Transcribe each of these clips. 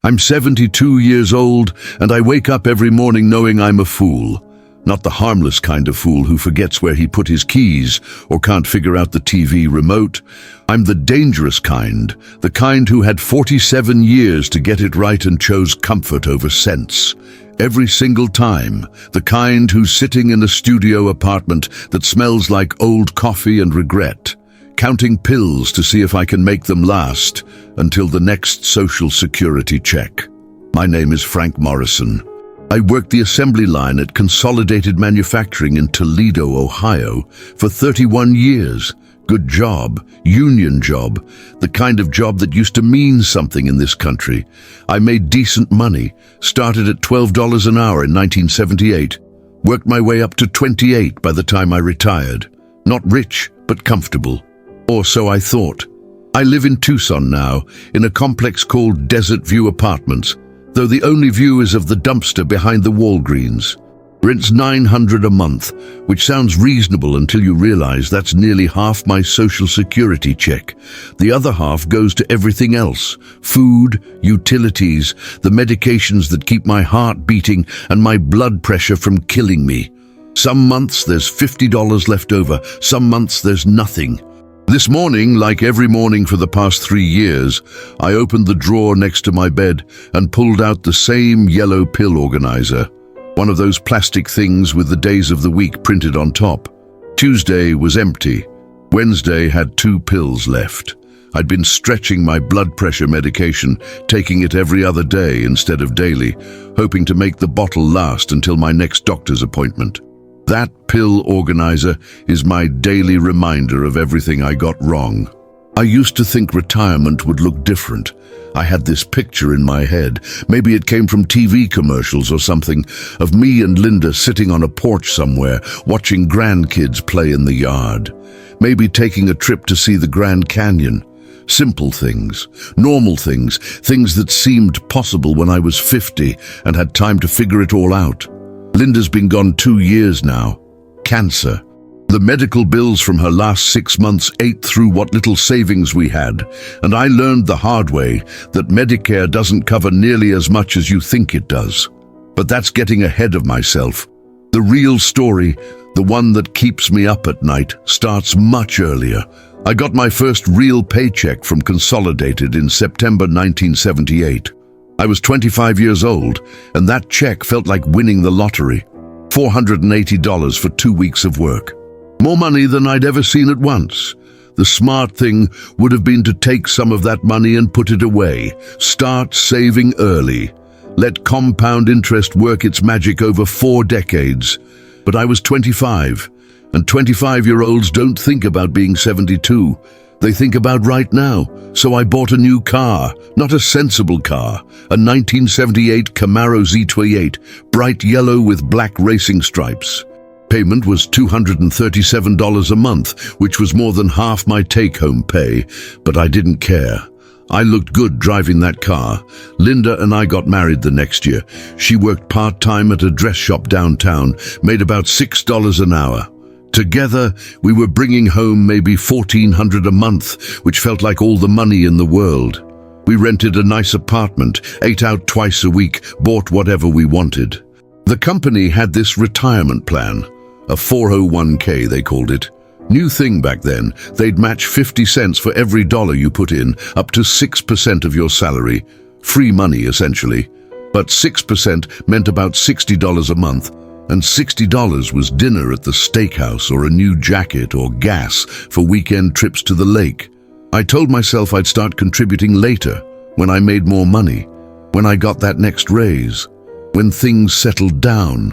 I'm 72 years old, and I wake up every morning knowing I'm a fool. Not the harmless kind of fool who forgets where he put his keys or can't figure out the TV remote. I'm the dangerous kind, the kind who had 47 years to get it right and chose comfort over sense. Every single time, the kind who's sitting in a studio apartment that smells like old coffee and regret, counting pills to see if I can make them last until the next Social Security check. My name is Frank Morrison. I worked the assembly line at Consolidated Manufacturing in Toledo, Ohio, for 31 years. Good job, union job, the kind of job that used to mean something in this country. I made decent money, started at $12 an hour in 1978, worked my way up to 28 by the time I retired. Not rich, but comfortable. Or so I thought. I live in Tucson now, in a complex called Desert View Apartments, though the only view is of the dumpster behind the Walgreens. Rent's $900 a month, which sounds reasonable until you realize that's nearly half my Social Security check. The other half goes to everything else: food, utilities, the medications that keep my heart beating and my blood pressure from killing me. Some months there's $50 left over, some months there's nothing. This morning, like every morning for the past 3 years, I opened the drawer next to my bed and pulled out the same yellow pill organizer. One of those plastic things with the days of the week printed on top. Tuesday was empty. Wednesday had 2 pills left. I'd been stretching my blood pressure medication, taking it every other day instead of daily, hoping to make the bottle last until my next doctor's appointment. That pill organizer is my daily reminder of everything I got wrong. I used to think retirement would look different. I had this picture in my head, maybe it came from TV commercials or something, of me and Linda sitting on a porch somewhere, watching grandkids play in the yard. Maybe taking a trip to see the Grand Canyon. Simple things, normal things, things that seemed possible when I was 50 and had time to figure it all out. Linda's been gone 2 years now. Cancer. The medical bills from her last 6 months ate through what little savings we had, and I learned the hard way that Medicare doesn't cover nearly as much as you think it does. But that's getting ahead of myself. The real story, the one that keeps me up at night, starts much earlier. I got my first real paycheck from Consolidated in September 1978. I was 25 years old, and that check felt like winning the lottery. $480 for 2 weeks of work. More money than I'd ever seen at once. The smart thing would have been to take some of that money and put it away. Start saving early. Let compound interest work its magic over 4 decades. But I was 25, and 25-year-olds don't think about being 72. They think about right now, so I bought a new car, not a sensible car, a 1978 Camaro Z28, bright yellow with black racing stripes. Payment was $237 a month, which was more than half my take-home pay, but I didn't care. I looked good driving that car. Linda and I got married the next year. She worked part-time at a dress shop downtown, made about $6 an hour. Together, we were bringing home maybe $1,400 a month, which felt like all the money in the world. We rented a nice apartment, ate out twice a week, bought whatever we wanted. The company had this retirement plan, a 401k they called it. New thing back then, they'd match 50 cents for every dollar you put in, up to 6% of your salary. Free money, essentially. But 6% meant about $60 a month. And $60 was dinner at the steakhouse or a new jacket or gas for weekend trips to the lake. I told myself I'd start contributing later, when I made more money, when I got that next raise, when things settled down,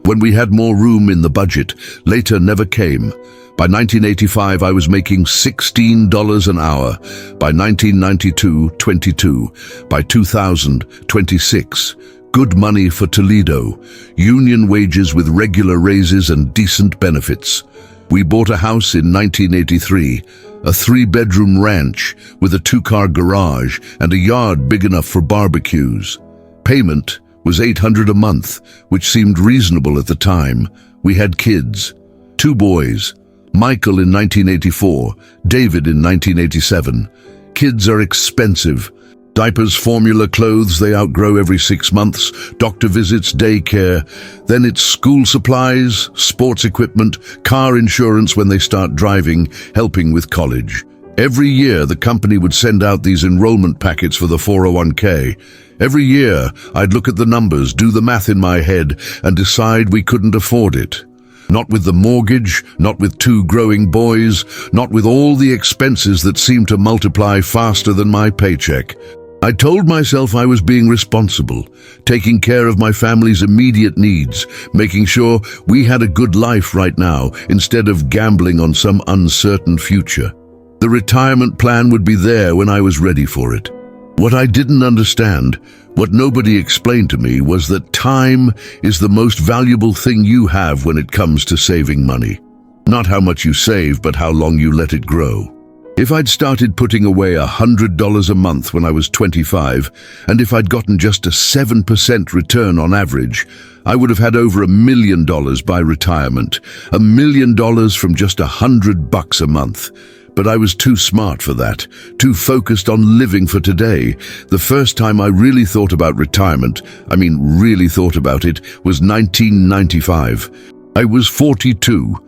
when we had more room in the budget. Later never came. By 1985, I was making $16 an hour. By 1992, 22. By 2000, 26. Good money for Toledo, union wages with regular raises and decent benefits. We bought a house in 1983, a 3-bedroom ranch with a 2-car garage and a yard big enough for barbecues. Payment was $800 a month, which seemed reasonable at the time. We had kids, 2 boys, Michael in 1984, David in 1987. Kids are expensive. Diapers, formula, clothes they outgrow every 6 months, doctor visits, daycare. Then it's school supplies, sports equipment, car insurance when they start driving, helping with college. Every year, the company would send out these enrollment packets for the 401k. Every year, I'd look at the numbers, do the math in my head, and decide we couldn't afford it. Not with the mortgage, not with 2 growing boys, not with all the expenses that seemed to multiply faster than my paycheck. I told myself I was being responsible, taking care of my family's immediate needs, making sure we had a good life right now instead of gambling on some uncertain future. The retirement plan would be there when I was ready for it. What I didn't understand, what nobody explained to me, was that time is the most valuable thing you have when it comes to saving money. Not how much you save, but how long you let it grow. If I'd started putting away $100 a month when I was 25, and if I'd gotten just a 7% return on average, I would have had over $1 million by retirement. $1 million from just $100 a month. But I was too smart for that, too focused on living for today. The first time I really thought about retirement, really thought about it, was 1995. I was 42.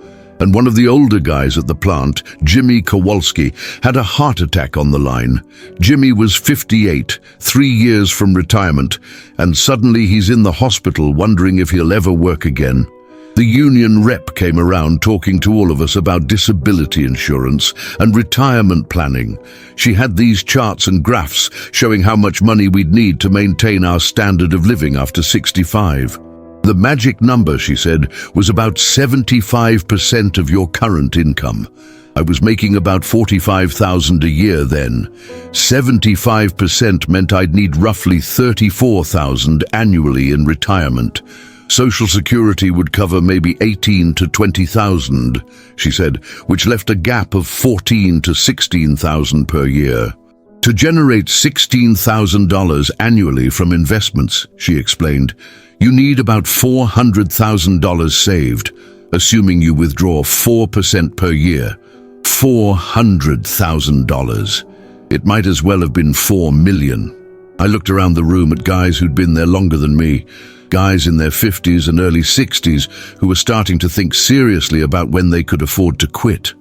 And one of the older guys at the plant, Jimmy Kowalski, had a heart attack on the line. Jimmy was 58, 3 years from retirement, and suddenly he's in the hospital wondering if he'll ever work again. The union rep came around talking to all of us about disability insurance and retirement planning. She had these charts and graphs showing how much money we'd need to maintain our standard of living after 65. The magic number, she said, was about 75% of your current income. I was making about $45,000 a year then. 75% meant I'd need roughly $34,000 annually in retirement. Social Security would cover maybe $18,000 to $20,000, she said, which left a gap of $14,000 to $16,000 per year. To generate $16,000 annually from investments, she explained, you need about $400,000 saved, assuming you withdraw 4% per year. $400,000. It might as well have been 4 million. I looked around the room at guys who'd been there longer than me, guys in their 50s and early 60s who were starting to think seriously about when they could afford to quit.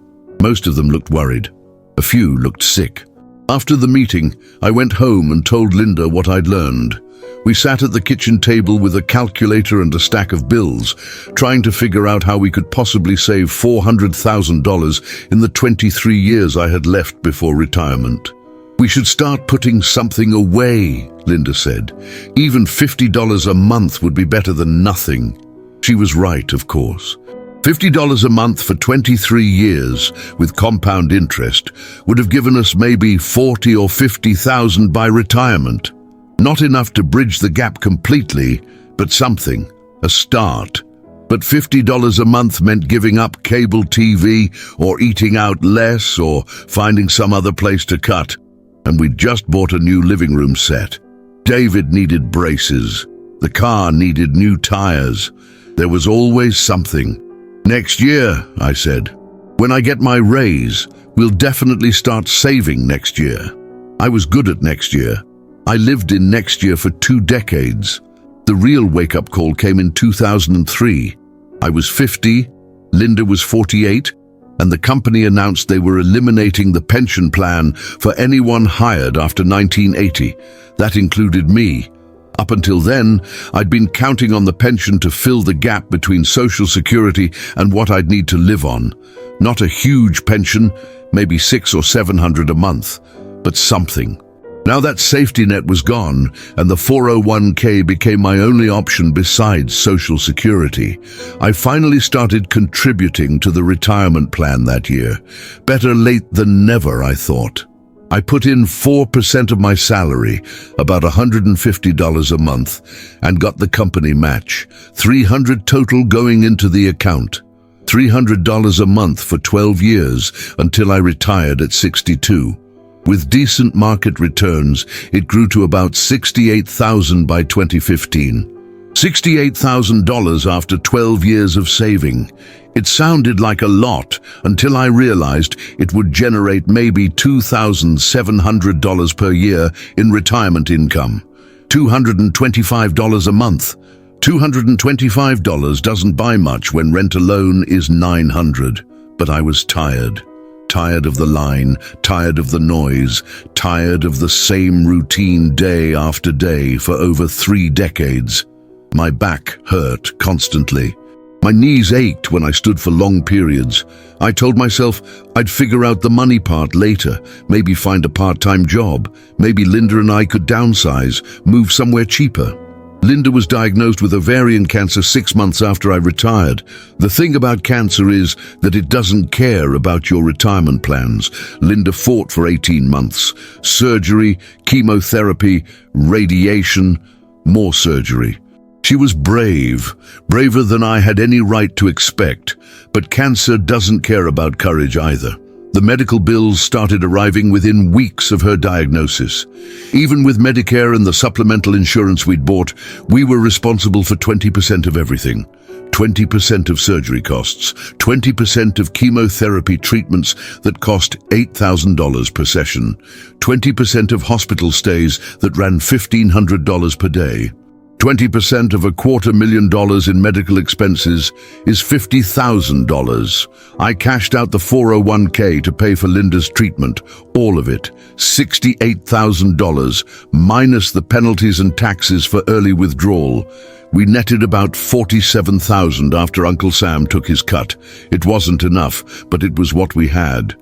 Most of them looked worried. A few looked sick. After the meeting, I went home and told Linda what I'd learned. We sat at the kitchen table with a calculator and a stack of bills, trying to figure out how we could possibly save $400,000 in the 23 years I had left before retirement. We should start putting something away, Linda said. Even $50 a month would be better than nothing. She was right, of course. $50 a month for 23 years with compound interest would have given us maybe $40,000 or $50,000 by retirement. Not enough to bridge the gap completely, but something, a start. But $50 a month meant giving up cable TV or eating out less or finding some other place to cut. And we'd just bought a new living room set. David needed braces. The car needed new tires. There was always something. Next year, I said. When I get my raise, we'll definitely start saving next year. I was good at next year. I lived in next year for 2 decades. The real wake-up call came in 2003. I was 50, Linda was 48, and the company announced they were eliminating the pension plan for anyone hired after 1980. That included me. Up until then, I'd been counting on the pension to fill the gap between Social Security and what I'd need to live on. Not a huge pension, maybe $600 or $700 a month, but something. Now that safety net was gone, and the 401k became my only option besides Social Security. I finally started contributing to the retirement plan that year. Better late than never, I thought. I put in 4% of my salary, about $150 a month, and got the company match, $300 total going into the account. $300 a month for 12 years until I retired at 62. With decent market returns, it grew to about $68,000 by 2015. $68,000 after 12 years of saving. It sounded like a lot until I realized it would generate maybe $2,700 per year in retirement income. $225 a month. $225 doesn't buy much when rent alone is $900. But I was tired. Tired of the line, tired of the noise, tired of the same routine day after day for over 3 decades. My back hurt constantly. My knees ached when I stood for long periods. I told myself I'd figure out the money part later, maybe find a part-time job. Maybe Linda and I could downsize, move somewhere cheaper. Linda was diagnosed with ovarian cancer 6 months after I retired. The thing about cancer is that it doesn't care about your retirement plans. Linda fought for 18 months. Surgery, chemotherapy, radiation, more surgery. She was brave, braver than I had any right to expect. But cancer doesn't care about courage either. The medical bills started arriving within weeks of her diagnosis. Even with Medicare and the supplemental insurance we'd bought, we were responsible for 20% of everything. 20% of surgery costs, 20% of chemotherapy treatments that cost $8,000 per session, 20% of hospital stays that ran $1,500 per day. 20% of $250,000 in medical expenses is $50,000. I cashed out the 401k to pay for Linda's treatment, all of it, $68,000, minus the penalties and taxes for early withdrawal. We netted about $47,000 after Uncle Sam took his cut. It wasn't enough, but it was what we had.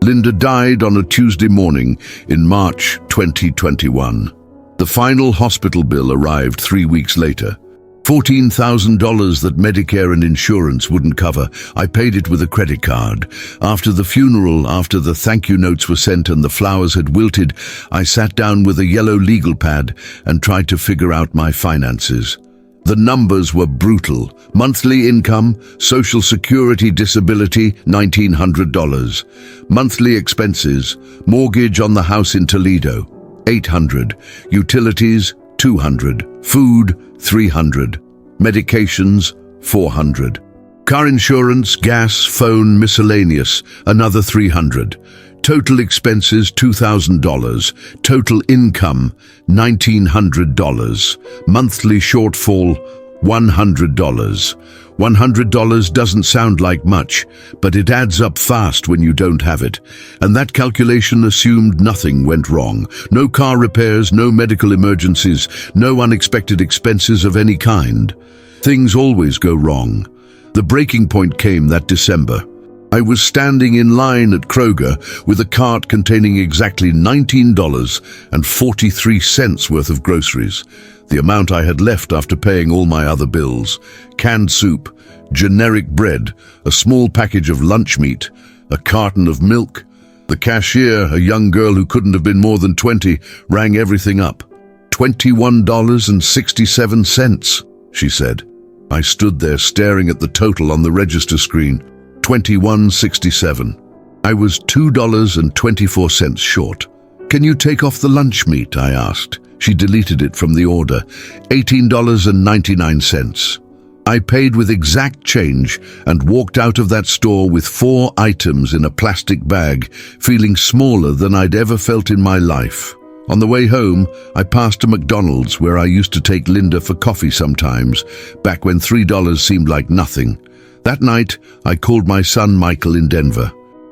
Linda died on a Tuesday morning in March 2021. The final hospital bill arrived 3 weeks later. $14,000 that Medicare and insurance wouldn't cover. I paid it with a credit card. After the funeral, after the thank you notes were sent and the flowers had wilted, I sat down with a yellow legal pad and tried to figure out my finances. The numbers were brutal. Monthly income, Social Security disability, $1,900. Monthly expenses, mortgage on the house in Toledo, $800, utilities, $200, food, $300, medications, $400, car insurance, gas, phone, miscellaneous, another $300, total expenses, $2,000, total income, $1,900, monthly shortfall, $100. $100 doesn't sound like much, but it adds up fast when you don't have it. And that calculation assumed nothing went wrong. No car repairs, no medical emergencies, no unexpected expenses of any kind. Things always go wrong. The breaking point came that December. I was standing in line at Kroger with a cart containing exactly $19.43 worth of groceries, the amount I had left after paying all my other bills. Canned soup, generic bread, a small package of lunch meat, a carton of milk. The cashier, a young girl who couldn't have been more than 20, rang everything up. $21.67, she said. I stood there staring at the total on the register screen. $21.67. I was $2.24 short. Can you take off the lunch meat? I asked. She deleted it from the order. $18.99. I paid with exact change and walked out of that store with 4 items in a plastic bag, feeling smaller than I'd ever felt in my life. On the way home, I passed a McDonald's where I used to take Linda for coffee sometimes, back when $3 seemed like nothing. That night, I called my son Michael in Denver.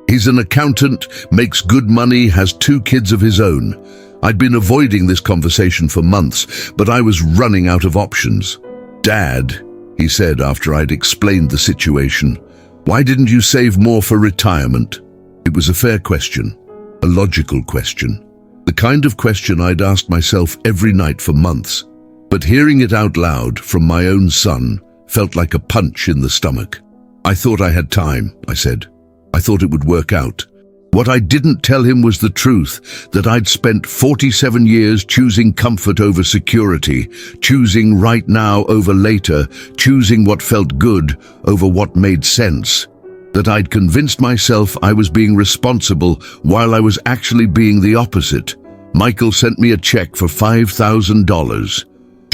He's an accountant, makes good money, has 2 kids of his own. I'd been avoiding this conversation for months, but I was running out of options. "Dad," he said after I'd explained the situation, "why didn't you save more for retirement?" It was a fair question, a logical question, the kind of question I'd asked myself every night for months. But hearing it out loud from my own son felt like a punch in the stomach. "I thought I had time," I said. "I thought it would work out." What I didn't tell him was the truth, that I'd spent 47 years choosing comfort over security, choosing right now over later, choosing what felt good over what made sense. That I'd convinced myself I was being responsible while I was actually being the opposite. Michael sent me a check for $5,000.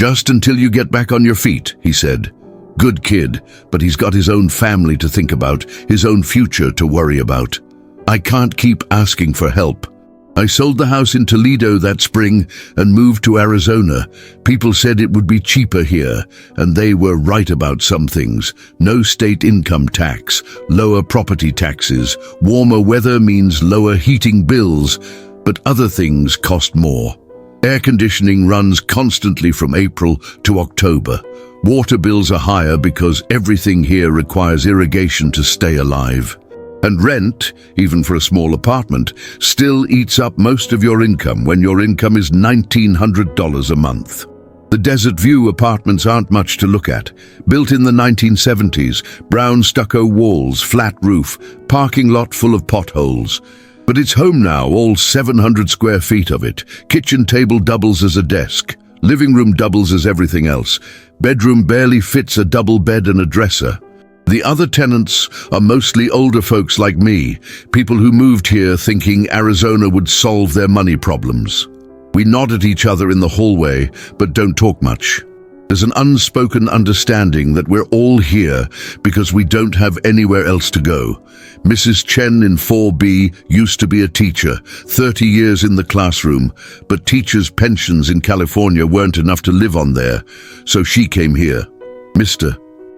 Just until you get back on your feet, he said. Good kid, but he's got his own family to think about, his own future to worry about. I can't keep asking for help. I sold the house in Toledo that spring and moved to Arizona. People said it would be cheaper here, and they were right about some things. No state income tax, lower property taxes, warmer weather means lower heating bills, but other things cost more. Air conditioning runs constantly from April to October. Water bills are higher because everything here requires irrigation to stay alive. And rent, even for a small apartment, still eats up most of your income when your income is $1,900 a month. The Desert View apartments aren't much to look at. Built in the 1970s, brown stucco walls, flat roof, parking lot full of potholes. But it's home now, all 700 square feet of it. Kitchen table doubles as a desk. Living room doubles as everything else. Bedroom barely fits a double bed and a dresser. The other tenants are mostly older folks like me, people who moved here thinking Arizona would solve their money problems. We nod at each other in the hallway, but don't talk much. There's an unspoken understanding that we're all here because we don't have anywhere else to go. Mrs. Chen in 4B used to be a teacher, 30 years in the classroom, but teachers' pensions in California weren't enough to live on there, so she came here. Mr.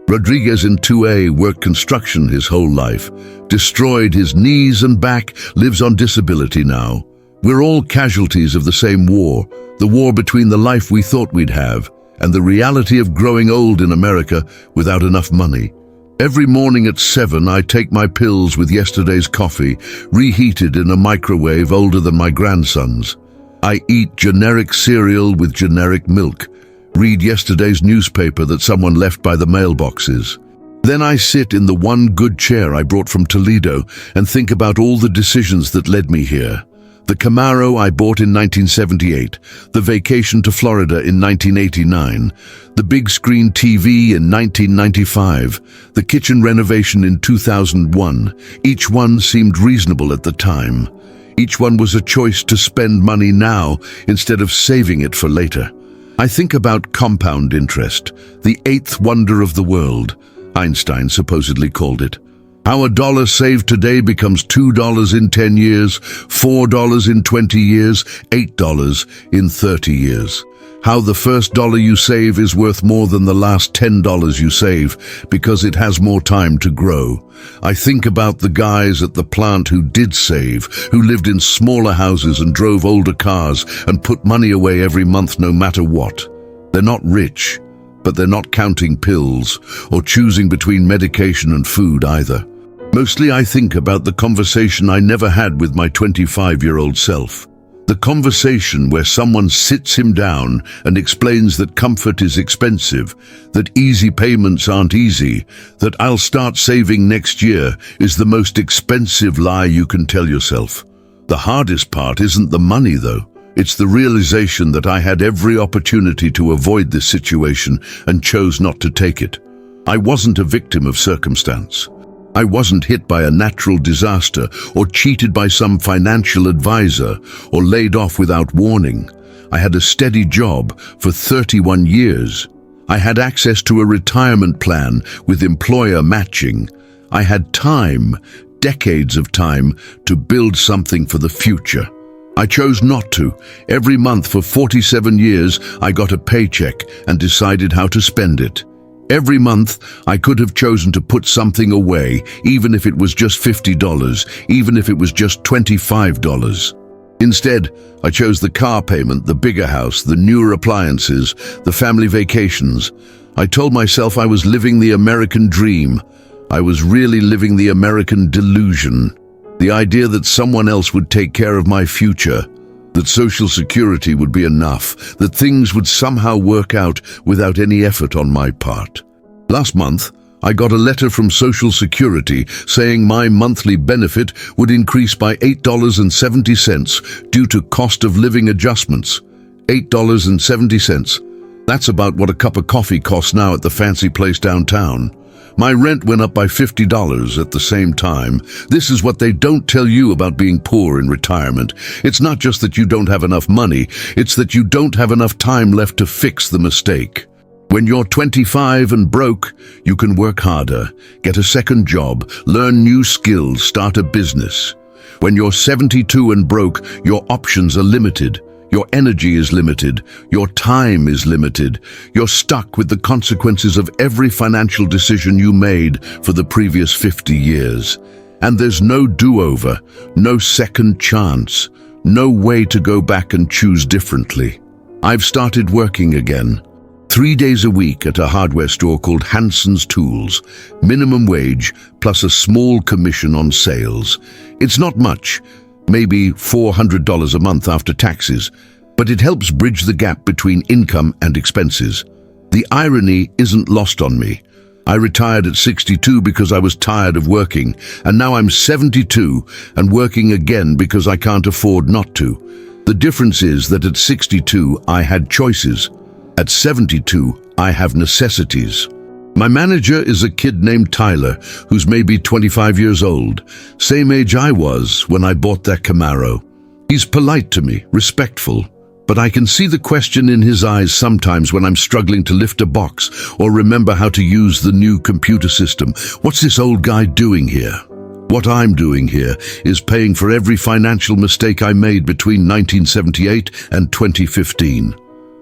Rodriguez in 2A worked construction his whole life, destroyed his knees and back, lives on disability now. We're all casualties of the same war, the war between the life we thought we'd have and the reality of growing old in America without enough money. Every morning at 7, I take my pills with yesterday's coffee, reheated in a microwave older than my grandson's. I eat generic cereal with generic milk, read yesterday's newspaper that someone left by the mailboxes. Then I sit in the one good chair I brought from Toledo and think about all the decisions that led me here. The Camaro I bought in 1978, the vacation to Florida in 1989, the big screen TV in 1995, the kitchen renovation in 2001. Each one seemed reasonable at the time. Each one was a choice to spend money now instead of saving it for later. I think about compound interest, the eighth wonder of the world, Einstein supposedly called it. How a dollar saved today becomes $2 in 10 years, $4 in 20 years, $8 in 30 years. How the first dollar you save is worth more than the last $10 you save because it has more time to grow. I think about the guys at the plant who did save, who lived in smaller houses and drove older cars and put money away every month no matter what. They're not rich, but they're not counting pills or choosing between medication and food either. Mostly I think about the conversation I never had with my 25-year-old self. The conversation where someone sits him down and explains that comfort is expensive, that easy payments aren't easy, that I'll start saving next year is the most expensive lie you can tell yourself. The hardest part isn't the money though. It's the realization that I had every opportunity to avoid this situation and chose not to take it. I wasn't a victim of circumstance. I wasn't hit by a natural disaster or cheated by some financial advisor or laid off without warning. I had a steady job for 31 years. I had access to a retirement plan with employer matching. I had time, decades of time, to build something for the future. I chose not to. Every month for 47 years, I got a paycheck and decided how to spend it. Every month, I could have chosen to put something away, even if it was just $50, even if it was just $25. Instead, I chose the car payment, the bigger house, the newer appliances, the family vacations. I told myself I was living the American dream. I was really living the American delusion. The idea that someone else would take care of my future, that Social Security would be enough, that things would somehow work out without any effort on my part. Last month, I got a letter from Social Security saying my monthly benefit would increase by $8.70 due to cost of living adjustments. $8.70. That's about what a cup of coffee costs now at the fancy place downtown. My rent went up by $50 at the same time. This is what they don't tell you about being poor in retirement. It's not just that you don't have enough money, it's that you don't have enough time left to fix the mistake. When you're 25 and broke, you can work harder, get a second job, learn new skills, start a business. When you're 72 and broke, your options are limited. Your energy is limited. Your time is limited. You're stuck with the consequences of every financial decision you made for the previous 50 years. And there's no do-over, no second chance, no way to go back and choose differently. I've started working again. 3 days a week at a hardware store called Hanson's Tools, minimum wage plus a small commission on sales. It's not much, maybe $400 a month after taxes, but it helps bridge the gap between income and expenses. The irony isn't lost on me. I retired at 62 because I was tired of working, and now I'm 72 and working again because I can't afford not to. The difference is that at 62 I had choices. At 72 I have necessities. My manager is a kid named Tyler, who's maybe 25 years old, same age I was when I bought that Camaro. He's polite to me, respectful, but I can see the question in his eyes sometimes when I'm struggling to lift a box or remember how to use the new computer system. What's this old guy doing here? What I'm doing here is paying for every financial mistake I made between 1978 and 2015.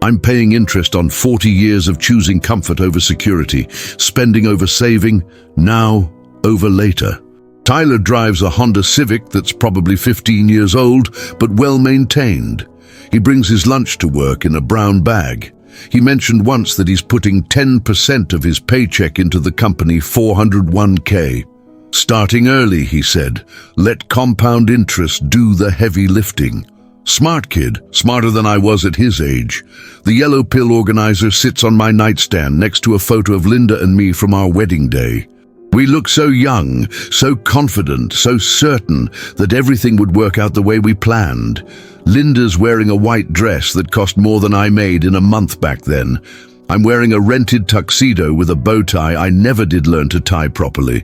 I'm paying interest on 40 years of choosing comfort over security, spending over saving, now over later. Tyler drives a Honda Civic that's probably 15 years old, but well maintained. He brings his lunch to work in a brown bag. He mentioned once that he's putting 10% of his paycheck into the company 401k. Starting early, he said, let compound interest do the heavy lifting. Smart kid, smarter than I was at his age. The yellow pill organizer sits on my nightstand next to a photo of Linda and me from our wedding day. We look so young, so confident, so certain that everything would work out the way we planned. Linda's wearing a white dress that cost more than I made in a month back then. I'm wearing a rented tuxedo with a bow tie I never did learn to tie properly.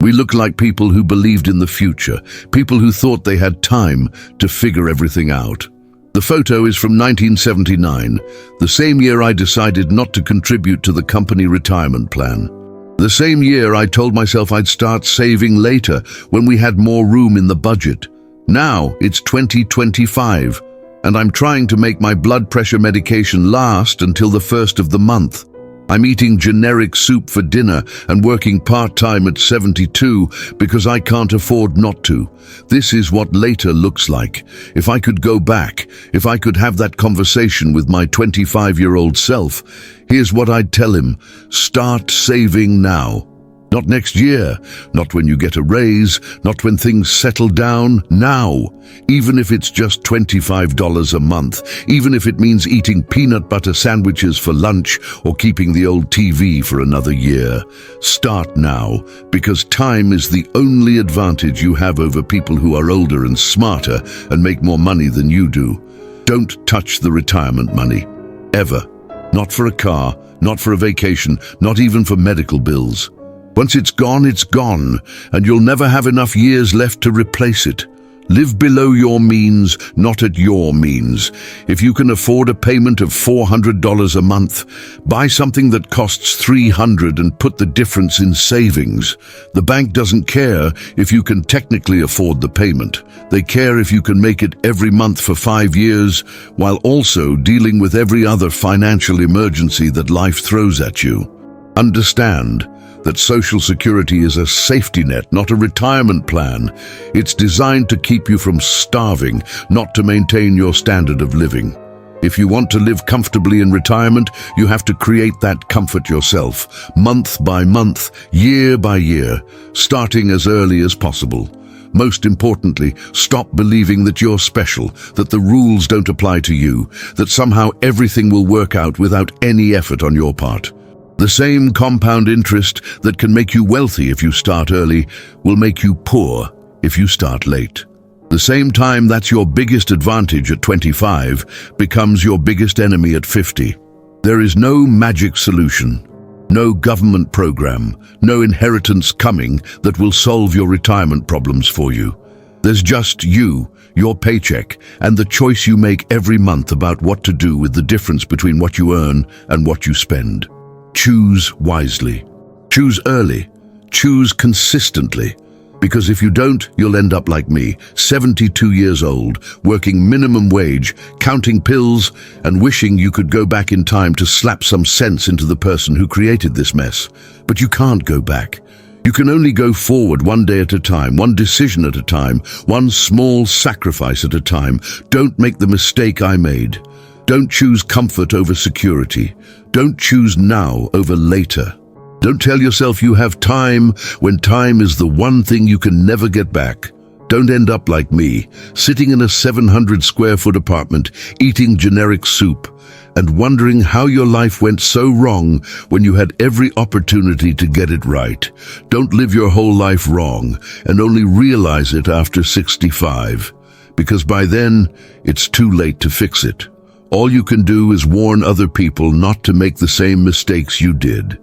We look like people who believed in the future, people who thought they had time to figure everything out. The photo is from 1979, the same year I decided not to contribute to the company retirement plan. The same year I told myself I'd start saving later when we had more room in the budget. Now it's 2025, and I'm trying to make my blood pressure medication last until the first of the month. I'm eating generic soup for dinner and working part-time at 72 because I can't afford not to. This is what later looks like. If I could go back, if I could have that conversation with my 25-year-old self, here's what I'd tell him. Start saving now. Not next year, not when you get a raise, not when things settle down, now. Even if it's just $25 a month, even if it means eating peanut butter sandwiches for lunch or keeping the old TV for another year. Start now, because time is the only advantage you have over people who are older and smarter and make more money than you do. Don't touch the retirement money. Ever. Not for a car, not for a vacation, not even for medical bills. Once it's gone, and you'll never have enough years left to replace it. Live below your means, not at your means. If you can afford a payment of $400 a month, buy something that costs $300 and put the difference in savings. The bank doesn't care if you can technically afford the payment. They care if you can make it every month for 5 years, while also dealing with every other financial emergency that life throws at you. Understand that Social Security is a safety net, not a retirement plan. It's designed to keep you from starving, not to maintain your standard of living. If you want to live comfortably in retirement, you have to create that comfort yourself, month by month, year by year, starting as early as possible. Most importantly, stop believing that you're special, that the rules don't apply to you, that somehow everything will work out without any effort on your part. The same compound interest that can make you wealthy if you start early will make you poor if you start late. The same time that's your biggest advantage at 25 becomes your biggest enemy at 50. There is no magic solution, no government program, no inheritance coming that will solve your retirement problems for you. There's just you, your paycheck, and the choice you make every month about what to do with the difference between what you earn and what you spend. Choose wisely. Choose early. Choose consistently. Because if you don't, you'll end up like me, 72 years old, working minimum wage, counting pills, and wishing you could go back in time to slap some sense into the person who created this mess. But you can't go back. You can only go forward one day at a time, one decision at a time, one small sacrifice at a time. Don't make the mistake I made. Don't choose comfort over security. Don't choose now over later. Don't tell yourself you have time when time is the one thing you can never get back. Don't end up like me, sitting in a 700 square foot apartment, eating generic soup, and wondering how your life went so wrong when you had every opportunity to get it right. Don't live your whole life wrong and only realize it after 65, because by then it's too late to fix it. All you can do is warn other people not to make the same mistakes you did.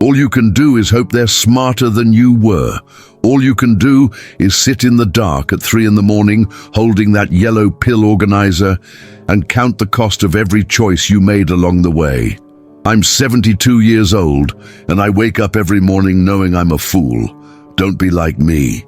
All you can do is hope they're smarter than you were. All you can do is sit in the dark at 3 in the morning, holding that yellow pill organizer, and count the cost of every choice you made along the way. I'm 72 years old, and I wake up every morning knowing I'm a fool. Don't be like me.